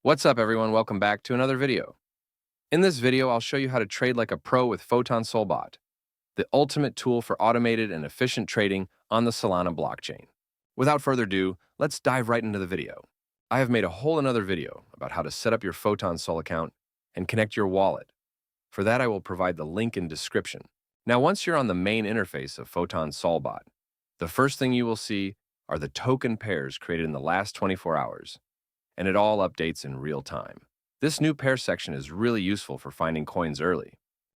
What's up, everyone? Welcome back to another video. In this video, I'll show you how to trade like a pro with Photon Solbot, the ultimate tool for automated and efficient trading on the Solana blockchain. Without further ado, let's dive right into the video. I have made a whole another video about how to set up your Photon Sol account and connect your wallet. For that, I will provide the link in description. Now, once you're on the main interface of Photon Solbot, the first thing you will see are the token pairs created in the last 24 hours, and it all updates in real time. This new pair section is really useful for finding coins early.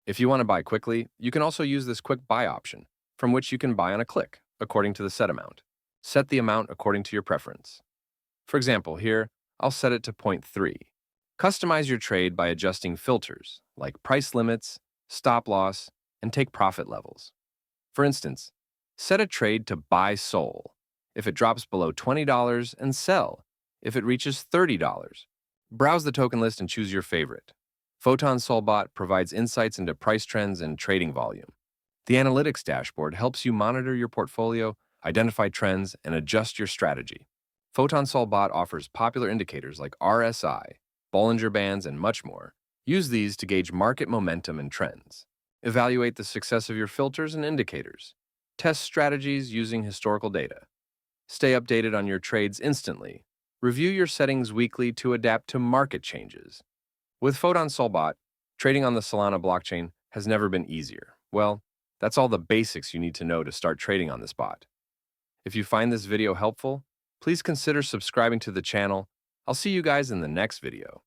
If you want to buy quickly, you can also use this quick buy option, from which you can buy on a click, according to the set amount. Set the amount according to your preference. For example, here, I'll set it to 0.3. Customize your trade by adjusting filters, like price limits, stop loss, and take profit levels. For instance, set a trade to buy SOL if it drops below $20 and sell if it reaches $30. Browse the token list and choose your favorite. Photon Solbot provides insights into price trends and trading volume. The analytics dashboard helps you monitor your portfolio, identify trends, and adjust your strategy. Photon Solbot offers popular indicators like RSI, Bollinger Bands, and much more. Use these to gauge market momentum and trends. Evaluate the success of your filters and indicators. Test strategies using historical data. Stay updated on your trades instantly. Review your settings weekly to adapt to market changes. With Photon Solbot, trading on the Solana blockchain has never been easier. Well, that's all the basics you need to know to start trading on this bot. If you find this video helpful, please consider subscribing to the channel. I'll see you guys in the next video.